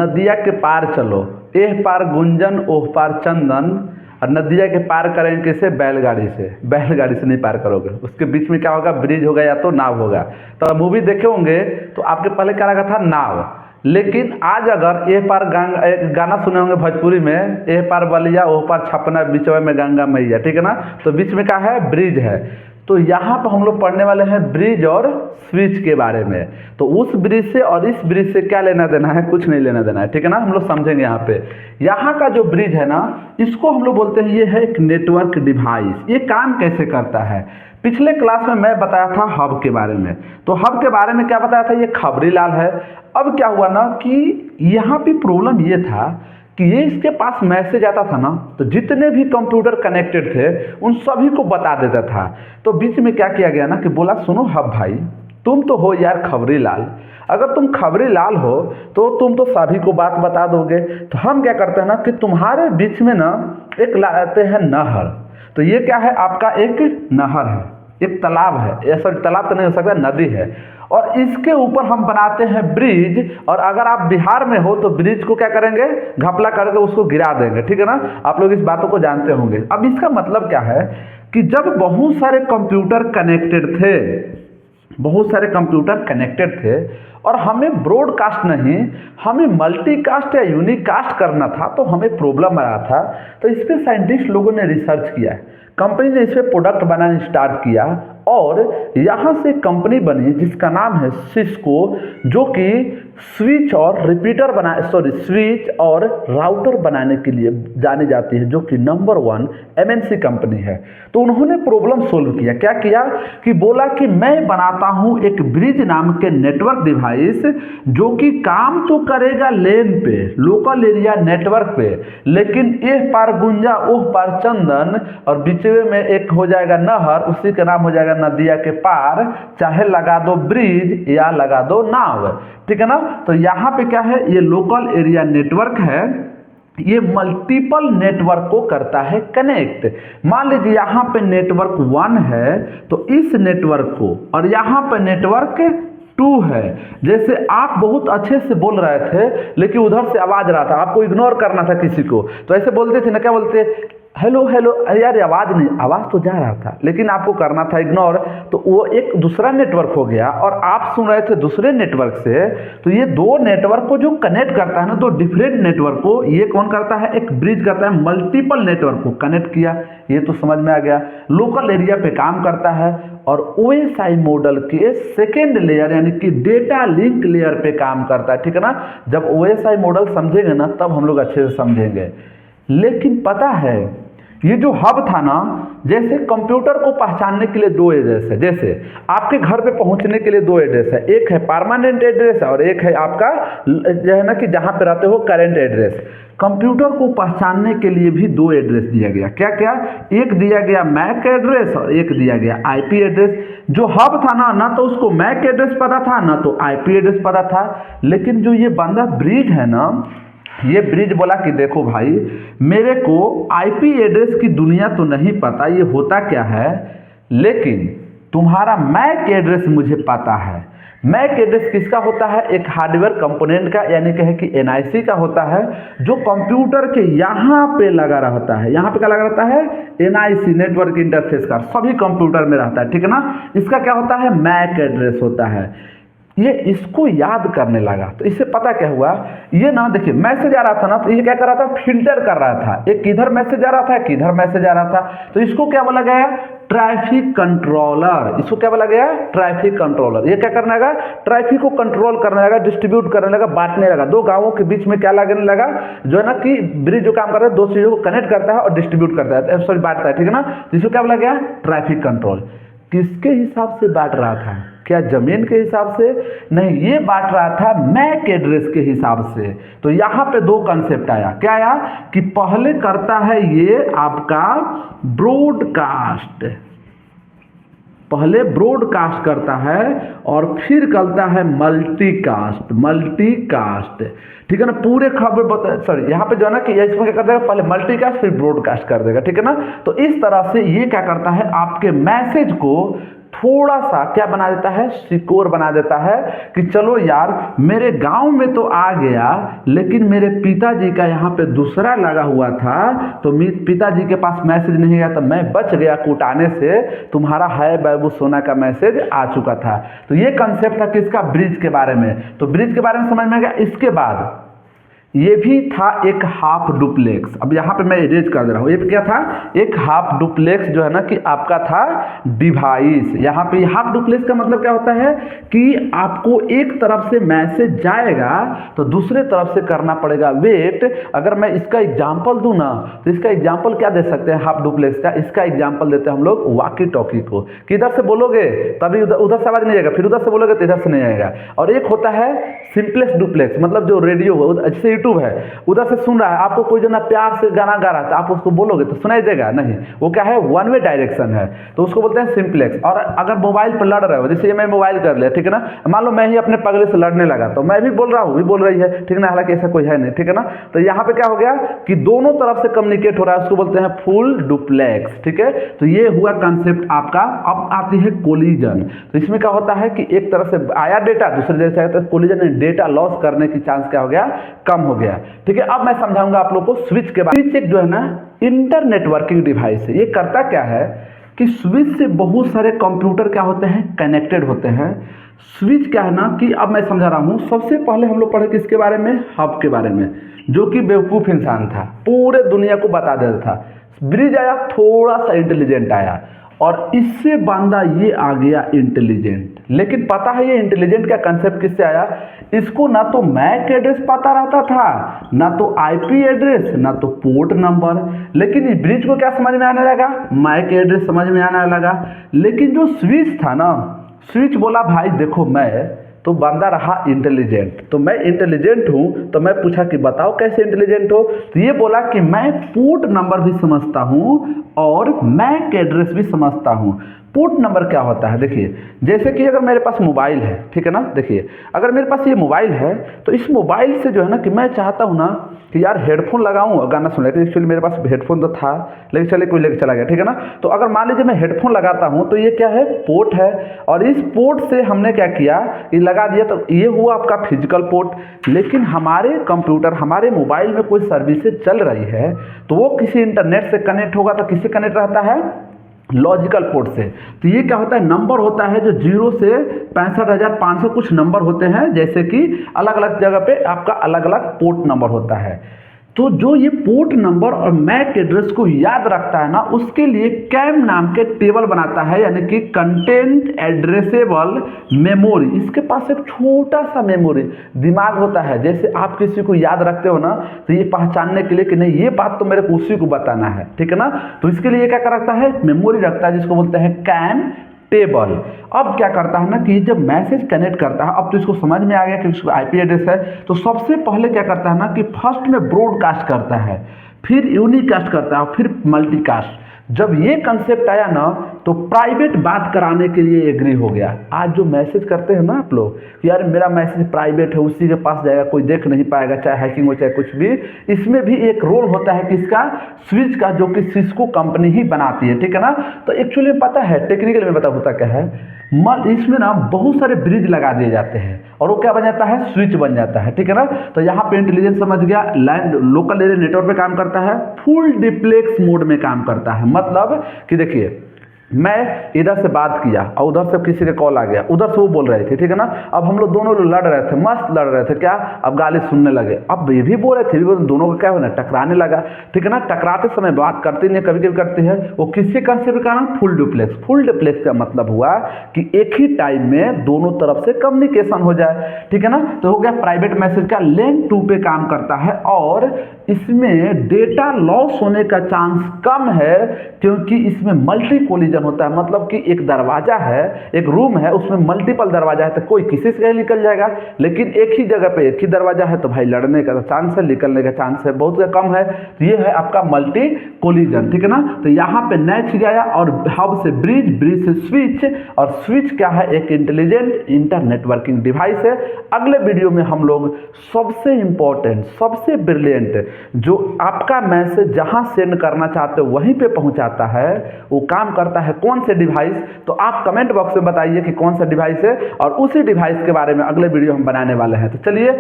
नदिया के पार चलो, एह पार गुंजन ओह पार चंदन, और नदिया के पार करेंगे कैसे? बैलगाड़ी से। बैलगाड़ी से नहीं पार करोगे, उसके बीच में क्या होगा? ब्रिज होगा या तो नाव होगा। तो मूवी देखे होंगे तो आपके पहले क्या लगा था? नाव। लेकिन आज अगर एह पार गंगा, एक गाना सुने होंगे भोजपुरी में, एह पार बलिया ओह पार छपना बीचवा में गंगा मैया, ठीक है ना। तो बीच में क्या है? ब्रिज है। तो यहाँ पर हम लोग पढ़ने वाले हैं ब्रिज और स्विच के बारे में। तो उस ब्रिज से और इस ब्रिज से क्या लेना देना है? कुछ नहीं लेना देना है, ठीक है ना। हम लोग समझेंगे यहाँ पे। यहाँ का जो ब्रिज है ना, इसको हम लोग बोलते हैं ये है एक नेटवर्क डिवाइस। ये काम कैसे करता है? पिछले क्लास में मैं बताया था हब के बारे में। तो हब के बारे में क्या बताया था? ये खबरी लाल है। अब क्या हुआ ना कि यहाँ पे प्रॉब्लम ये था कि ये इसके पास मैसेज आता था ना, तो जितने भी कंप्यूटर कनेक्टेड थे उन सभी को बता देता था। तो बीच में क्या किया गया ना कि बोला सुनो हब भाई, तुम तो हो यार खबरी लाल, अगर तुम खबरी लाल हो तो तुम तो सभी को बात बता दोगे। तो हम क्या करते हैं ना कि तुम्हारे बीच में ना एक लाते हैं नहर। तो ये क्या है? आपका एक नहर है, एक तालाब है, या सॉरी तालाब तो नहीं हो सकता, नदी है। और इसके ऊपर हम बनाते हैं ब्रिज। और अगर आप बिहार में हो तो ब्रिज को क्या करेंगे? घपला करके उसको गिरा देंगे, ठीक है ना। आप लोग इस बातों को जानते होंगे। अब इसका मतलब क्या है कि जब बहुत सारे कंप्यूटर कनेक्टेड थे, बहुत सारे कंप्यूटर कनेक्टेड थे और हमें ब्रॉडकास्ट नहीं, हमें मल्टीकास्ट या यूनिकास्ट करना था, तो हमें प्रॉब्लम आ रहा था। तो इस पर साइंटिस्ट लोगों ने रिसर्च किया, कंपनी ने इस पर प्रोडक्ट बनाना स्टार्ट किया और यहाँ से कंपनी बनी जिसका नाम है सिस्को, जो कि स्विच और रिपीटर स्विच और राउटर बनाने के लिए जानी जाती है, जो कि नंबर 1 एमएनसी कंपनी है। तो उन्होंने प्रॉब्लम सोल्व किया। क्या किया कि बोला कि मैं बनाता हूं एक ब्रिज नाम के नेटवर्क डिवाइस, जो कि काम तो करेगा लेन पे, लोकल एरिया नेटवर्क पे, लेकिन एह पार गुंजा ओह पार चंदन, और बीचवे में एक हो जाएगा नहर, उसी का नाम हो जाएगा नदिया के पार। चाहे लगा दो ब्रिज या लगा दो नाव, ठीक है ना। तो यहाँ पे क्या है? ये लोकल एरिया नेटवर्क है, ये मल्टीपल नेटवर्क को करता है कनेक्ट। मान लीजिए यहाँ पे नेटवर्क 1 है तो इस नेटवर्क को, और यहाँ पे नेटवर्क 2 है। जैसे आप बहुत अच्छे से बोल रहे थे लेकिन उधर से आवाज रहा था, आपको इग्नोर करना था किसी को, तो ऐसे बोलते थे ना, क्या बोलते? हेलो हेलो, अरे यार आवाज नहीं, आवाज तो जा रहा था लेकिन आपको करना था इग्नोर। तो वो एक दूसरा नेटवर्क हो गया और आप सुन रहे थे दूसरे नेटवर्क से। तो ये दो नेटवर्क को जो कनेक्ट करता है ना, दो डिफरेंट नेटवर्क को, ये कौन करता है? एक ब्रिज करता है, मल्टीपल नेटवर्क को कनेक्ट किया। ये तो समझ में आ गया। लोकल एरिया पे काम करता है और ओएसआई मॉडल के सेकेंड लेयर यानी कि डेटा लिंक लेयर पे काम करता है, ठीक है ना। जब ओएसआई मॉडल समझेंगे ना तब हम लोग अच्छे से समझेंगे। लेकिन पता है ये जो हब था ना, जैसे कंप्यूटर को पहचानने के लिए 2 एड्रेस है। जैसे आपके घर पे पहुंचने के लिए 2 एड्रेस है, एक है परमानेंट एड्रेस और एक है आपका जो है ना कि जहां पे रहते हो करंट एड्रेस। कंप्यूटर को पहचानने के लिए भी 2 एड्रेस दिया गया। क्या क्या? एक दिया गया मैक एड्रेस और एक दिया गया आईपी एड्रेस। जो हब था ना तो उसको मैक एड्रेस पता था ना तो आईपी एड्रेस पता था। लेकिन जो ये बंदा ब्रिज है ना, ये ब्रिज बोला कि देखो भाई, मेरे को आईपी एड्रेस की दुनिया तो नहीं पता ये होता क्या है, लेकिन तुम्हारा मैक एड्रेस मुझे पता है। मैक एड्रेस किसका होता है? एक हार्डवेयर कंपोनेंट का, यानी कहे कि एनआईसी का होता है, जो कंप्यूटर के यहाँ पे लगा रहता है। यहाँ पे क्या लगा रहता है? एनआईसी, नेटवर्क इंटरफेस का, सभी कंप्यूटर में रहता है, ठीक है ना। इसका क्या होता है? मैक एड्रेस होता है। ये इसको याद करने लगा तो इससे पता क्या हुआ, ये ना देखिए मैसेज आ रहा था ना, तो ये क्या कर रहा था? फिल्टर कर रहा था। एक किधर मैसेज आ रहा था, किधर मैसेज आ रहा था। तो इसको क्या बोला गया? Traffic controller. इसको क्या बोला गया? Traffic controller. ये क्या करने लगा? ट्रैफिक को कंट्रोल करने लगा, डिस्ट्रीब्यूट करने लगा, बांटने लगा। 2 गांवों के बीच में क्या लगने लगा? जो है ना कि ब्रिज जो काम करता है 2 चीजों को कनेक्ट करता है और डिस्ट्रीब्यूट करता है, सॉरी बांटता है, ठीक है ना। जिसको क्या बोला गया? Traffic control. किसके हिसाब से बांट रहा था? क्या जमीन के हिसाब से? नहीं, ये बांट रहा था मैक एड्रेस के हिसाब से। तो यहाँ पे 2 कंसेप्ट आया। क्या आया कि पहले करता है ये आपका ब्रॉडकास्ट, पहले ब्रॉडकास्ट करता है और फिर करता है मल्टीकास्ट। मल्टीकास्ट, ठीक है ना। पूरे खबर बता, सॉरी यहाँ पे जो है ना कि इसमें क्या कर देगा? पहले मल्टीकास्ट फिर ब्रॉडकास्ट कर देगा, ठीक है ना। तो इस तरह से ये क्या करता है? आपके मैसेज को थोड़ा सा क्या बना देता है, सिक्योर बना देता है कि चलो यार मेरे गांव में तो आ गया, लेकिन मेरे पिताजी का यहाँ पे दूसरा लगा हुआ था, तो पिताजी के पास मैसेज नहीं गया, तो मैं बच गया कूटाने से, तुम्हारा है बाबू सोना का मैसेज आ चुका था। तो ये कंसेप्ट था किसका, ब्रिज के बारे में। तो ब्रिज के बारे में समझ में आ गया। इसके बाद ये भी था एक हाफ डुप्लेक्स। अब यहाँ पे मैं इरेज कर दे रहा हूँ। ये क्या था, एक हाफ डुप्लेक्स जो है ना कि आपका था डिवाइस। यहाँ पे हाफ डुप्लेक्स का मतलब क्या होता है कि आपको एक तरफ से मैसेज जाएगा तो दूसरे तरफ से करना पड़ेगा वेट। अगर मैं इसका एग्जांपल दूं ना, तो इसका एग्जांपल क्या दे सकते हैं हाफ डुप्लेक्स का, इसका एग्जांपल देते हैं हम लोग वॉकी टॉकी को, कि इधर से बोलोगे तभी उधर से आवाज नहीं आएगा, फिर उधर से बोलोगे तो इधर से नहीं आएगा। और एक होता है सिंपलेस्ट डुप्लेक्स, मतलब जो रेडियो जैसे यूट्यूब है, उधर से सुन रहा है, आपको कोई जो ना प्यार से गाना गा रहा है, तो आप उसको बोलोगे तो सुनाई देगा नहीं, वो क्या है, वन वे डायरेक्शन है, तो उसको बोलते हैं सिंपलेक्स। और अगर मोबाइल पर लड़ रहे हो, जैसे ये मैं मोबाइल कर लिया, ठीक है ना, मान लो मैं ही अपने पगले से लड़ने लगा, तो मैं भी बोल रहा हूँ, भी बोल रही है, ठीक है ना, हालांकि ऐसा कोई है नहीं, ठीक है ना। तो यहाँ पे क्या हो गया कि दोनों तरफ से कम्युनिकेट हो रहा है, उसको बोलते हैं फुल डुप्लेक्स, ठीक है। तो ये हुआ कंसेप्ट आपका। अब आती है कोलिजन। तो इसमें क्या होता है कि एक तरफ से आया डेटा, दूसरे जगह से आया, तो कोलिजन में डेटा लॉस करने की चांस क्या हो गया, कम हो गया, ठीक है। अब मैं समझाऊंगा आप लोग को स्विच के बारे में। स्विच एक जो है ना इंटर नेटवर्किंग डिवाइस है। ये करता क्या है कि स्विच से बहुत सारे कंप्यूटर क्या होते हैं, कनेक्टेड होते हैं। स्विच क्या है ना कि अब मैं समझा रहा हूं। सबसे पहले हम लोग पढ़े किसके बारे में, हब के बारे में, जो कि बेवकूफ इंसान था, पूरे दुनिया को बता देता था। ब्रिज आया, थोड़ा सा इंटेलिजेंट आया, और इससे बांधा ये आ गया इंटेलिजेंट। लेकिन पता है ये इंटेलिजेंट का कंसेप्ट किससे आया, इसको ना तो मैक एड्रेस पता रहता था, ना तो आईपी एड्रेस, ना तो पोर्ट नंबर। लेकिन इस ब्रिज को क्या समझ में आने लगा, मैक एड्रेस समझ में आने लगा। लेकिन जो स्विच था ना, स्विच बोला भाई देखो मैं तो बंदा रहा इंटेलिजेंट, तो मैं इंटेलिजेंट हूं, तो मैं पूछा कि बताओ कैसे इंटेलिजेंट हो, तो ये बोला कि मैं पोर्ट नंबर भी समझता हूं और मैक एड्रेस भी समझता हूं। पोर्ट नंबर क्या होता है, देखिए जैसे कि अगर मेरे पास मोबाइल है, ठीक है ना, देखिए अगर मेरे पास ये मोबाइल है, तो इस मोबाइल से जो है ना कि मैं चाहता हूँ ना कि यार हेडफोन लगाऊं और गाना सुन, लेकिन एक्चुअली मेरे पास हेडफोन तो था, लेकिन चले कोई लेके चला गया, ठीक है ना। तो अगर मान लीजिए मैं हेडफोन लगाता हूं, तो ये क्या है, पोर्ट है, और इस पोर्ट से हमने क्या किया, ये लगा दिया, तो ये हुआ आपका फिजिकल पोर्ट। लेकिन हमारे कंप्यूटर, हमारे मोबाइल में कोई सर्विसेज चल रही है, तो वो किसी इंटरनेट से कनेक्ट होगा, तो किससे कनेक्ट रहता है, लॉजिकल पोर्ट से। तो ये क्या होता है, नंबर होता है जो 0 से 65,500 कुछ नंबर होते हैं, जैसे कि अलग अलग जगह पे आपका अलग अलग पोर्ट नंबर होता है। तो जो ये पोर्ट नंबर और मैक एड्रेस को याद रखता है ना, उसके लिए कैम नाम के टेबल बनाता है, यानी कि कंटेंट एड्रेसेबल मेमोरी। इसके पास एक छोटा सा मेमोरी दिमाग होता है। जैसे आप किसी को याद रखते हो ना, तो ये पहचानने के लिए कि नहीं ये बात तो मेरे को उसी को बताना है, ठीक है ना। तो इसके लिए क्या रखता है, मेमोरी रखता है, जिसको बोलते हैं कैम टेबल। अब क्या करता है ना कि जब मैसेज कनेक्ट करता है, अब तो इसको समझ में आ गया कि उसका आईपी एड्रेस है, तो सबसे पहले क्या करता है ना कि फर्स्ट में ब्रॉडकास्ट करता है, फिर यूनिकास्ट करता है, फिर मल्टीकास्ट। जब ये कंसेप्ट आया ना, तो प्राइवेट बात कराने के लिए एग्री हो गया। आज जो मैसेज करते हैं ना आप लोग कि यार मेरा मैसेज प्राइवेट है, उसी के पास जाएगा, कोई देख नहीं पाएगा, चाहे हैकिंग हो चाहे कुछ भी, इसमें भी एक रोल होता है किसका, स्विच का, जो कि सिस्को कंपनी ही बनाती है, ठीक है ना। तो एक्चुअली पता है, टेक्निकल में बता होता क्या है, इसमें ना बहुत सारे ब्रिज लगा दिए जाते हैं, और वो क्या बन जाता है, स्विच बन जाता है, ठीक है ना। तो यहाँ पे इंटेलिजेंस समझ गया, लैंड लोकल एरिया नेटवर्क पे काम करता है, फुल डिप्लेक्स मोड में काम करता है। मतलब कि देखिए मैं इधर से बात किया और उधर से किसी का कॉल आ गया, उधर से वो बोल रहे थे, ठीक है ना। अब हम लोग दोनों लड़ रहे थे, मस्त लड़ रहे थे, क्या, अब गाली सुनने लगे। अब ये भी बोल रहे थे, दोनों का क्या होना, टकराने लगा, ठीक है ना। टकराते समय बात करती नहीं, कभी कभी करती है, वो किसी कंसेप्ट के कारण फुल डुप्लेक्स। फुल डुप्लेक्स का मतलब हुआ कि एक ही टाइम में दोनों तरफ से कम्युनिकेशन हो जाए, ठीक है ना। तो हो गया प्राइवेट मैसेज का लेन 2 पे काम करता है, और इसमें डेटा लॉस होने का चांस कम है, क्योंकि इसमें मल्टी कोलिजन होता है। मतलब कि एक दरवाजा है, एक रूम है, उसमें मल्टीपल दरवाजा है, तो कोई किसी से निकल जाएगा, लेकिन एक ही जगह पे एक ही दरवाजा है, तो भाई लड़ने का चांस है, निकलने का चांस है बहुत कम है। तो ये है आपका मल्टी कोलिजन, ठीक है ना। तो यहाँ पे नया चीज आया, और हब से ब्रिज, ब्रिज से स्विच, और स्विच क्या है, एक इंटेलिजेंट इंटर नेटवर्किंग डिवाइस है। अगले वीडियो में हम लोग सबसे इंपॉर्टेंट, सबसे ब्रिलियंट, जो आपका मैसेज जहां सेंड करना चाहते हो वहीं पे पहुंचाता है, वो काम करता है है कौन से डिवाइस, तो आप कमेंट बॉक्स में बताइए कि कौन सा डिवाइस है, और उसी डिवाइस के बारे में अगले वीडियो हम बनाने वाले हैं। तो चलिए